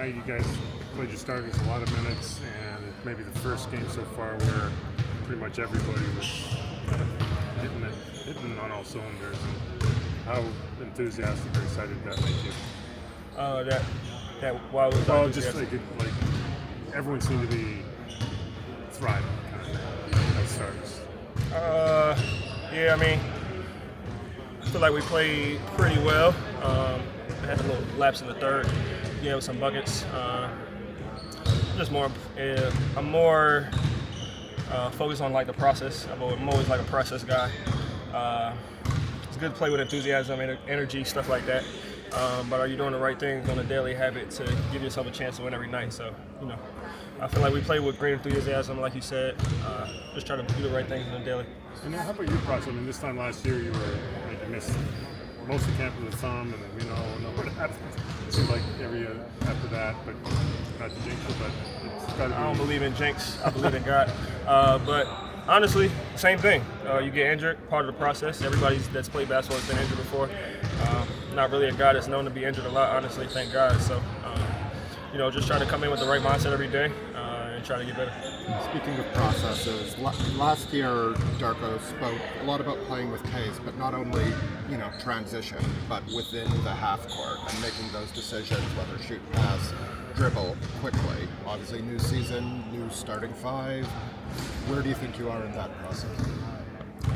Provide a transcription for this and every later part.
night you guys played your starters a lot of minutes, and maybe the first game so far where pretty much everybody was hitting on all cylinders. And how enthusiastic or excited did that make you? Why was well, just like everyone seemed to be thriving kind of as starters. Yeah, I mean, I feel like we played pretty well. I had a little lapse in the third, with some buckets. I'm more focused on like the process. I'm always like a process guy. It's good to play with enthusiasm, energy, stuff like that. But are you doing the right things on a daily habit to give yourself a chance to win every night? So, I feel like we play with great enthusiasm, like you said. Just try to do the right things on a daily. And how about your process? I mean, this time last year you missed most of camp with a thumb, and then what happened? It seemed like every year after that, but not to jinx it, but it's got to be. I don't believe in jinx. I believe in God. But honestly, same thing. You get injured, part of the process. Everybody that's played basketball has been injured before. Not really a guy that's known to be injured a lot, honestly, thank God. So, just try to come in with the right mindset every day and try to get better. Speaking of processes, last year Darko spoke a lot about playing with pace, but not only, transition, but within the half court and making those decisions, whether shoot, pass, dribble quickly. Obviously, new season, new starting five. Where do you think you are in that process?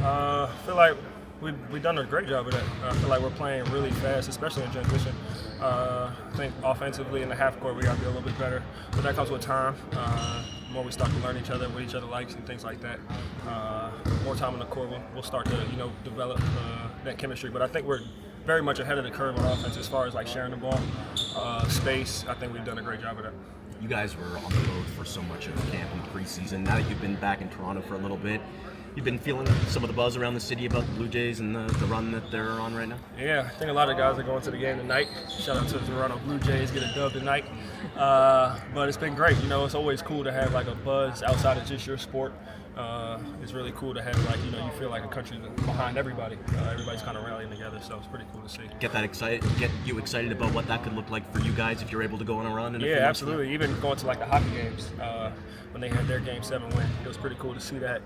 I feel like we've done a great job of that. I feel like we're playing really fast, especially in transition. I think offensively in the half court we got to be a little bit better, but that comes with time. The more we start to learn each other, what each other likes and things like that. More time on the court, we'll start to develop that chemistry. But I think we're very much ahead of the curve on offense as far as like sharing the ball, space. I think we've done a great job of that. You guys were on the road for so much of camp and preseason. Now that you've been back in Toronto for a little bit, you've been feeling some of the buzz around the city about the Blue Jays and the run that they're on right now? Yeah, I think a lot of guys are going to the game tonight. Shout out to the Toronto Blue Jays, get a dub tonight. But it's been great. It's always cool to have like a buzz outside of just your sport. It's really cool to have you feel like a country behind everybody. Everybody's kind of rallying together, so it's pretty cool to see. Get you excited about what that could look like for you guys if you're able to go on a run? Yeah, absolutely. Even going to like the hockey games when they had their Game 7 win, it was pretty cool to see that.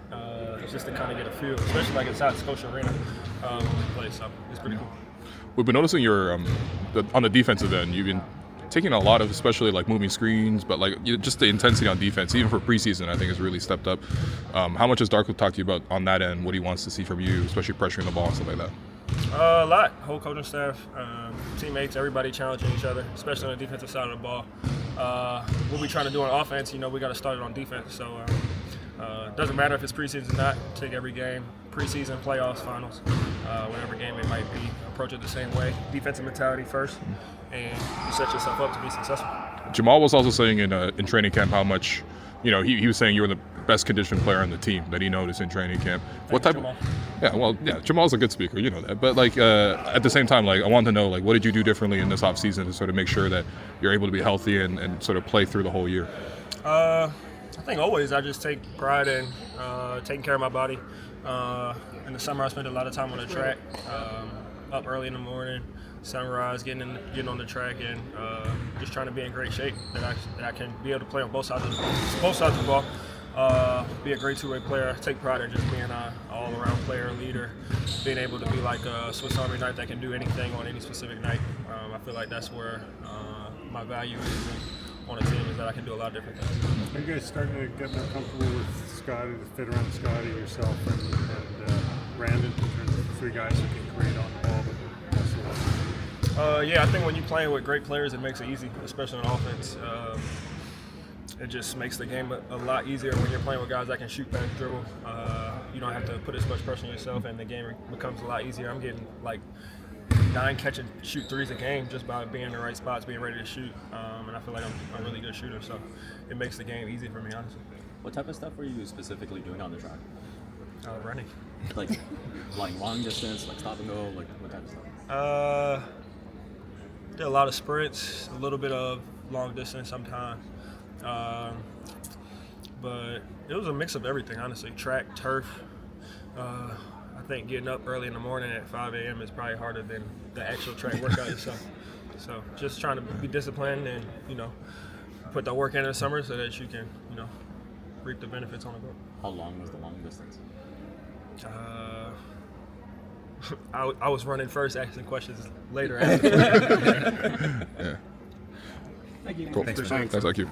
Just to kind of get a feel, especially like inside Scotia Arena when we play. So it's pretty cool. We've been noticing you're on the defensive end. You've been taking a lot of, especially like moving screens, but like just the intensity on defense, even for preseason, I think has really stepped up. How much has Darko talked to you about on that end? What he wants to see from you, especially pressuring the ball and stuff like that? A lot. Whole coaching staff, teammates, everybody challenging each other, especially on the defensive side of the ball. What we trying to do on offense, we got to start it on defense. So it doesn't matter if it's preseason or not. Take every game, preseason, playoffs, finals, whatever game it might be. Approach it the same way. Defensive mentality first, and you set yourself up to be successful. Jamal was also saying in training camp how much, he was saying you were the best conditioned player on the team that he noticed in training camp. What type? Jamal. Jamal's a good speaker, you know that. But at the same time, I wanted to know what did you do differently in this offseason to sort of make sure that you're able to be healthy and sort of play through the whole year? I think always I just take pride in taking care of my body. In the summer I spend a lot of time on the track, up early in the morning, sunrise, getting on the track, and just trying to be in great shape that I can be able to play on both sides of the ball. Be a great two-way player. I take pride in just being an all-around player, leader, being able to be like a Swiss Army knife that can do anything on any specific night. I feel like that's where my value is on a team, is that I can do a lot of different things. Are you guys starting to get more comfortable with Scotty, to fit around Scotty, yourself, and Brandon, in terms of three guys who can create on the ball, but also I think when you're playing with great players, it makes it easy, especially on offense. It just makes the game a lot easier when you're playing with guys that can shoot, pass, dribble. You don't have to put as much pressure on yourself, and the game becomes a lot easier. I'm getting 9 catch and shoot threes a game just by being in the right spots, being ready to shoot. And I feel like I'm a really good shooter, so it makes the game easy for me, honestly. What type of stuff were you specifically doing on the track? Running. Like long distance, stop and go, what type of stuff? Did a lot of sprints, a little bit of long distance sometimes. But it was a mix of everything, honestly. Track, turf. I think getting up early in the morning at 5 a.m. is probably harder than the actual track workout itself. So just trying to be disciplined and, put the work in the summer so that you can, reap the benefits on the court. How long was the long distance? I was running first, asking questions later. Yeah. Thank you. Cool. Thanks, man. Thanks, thank you.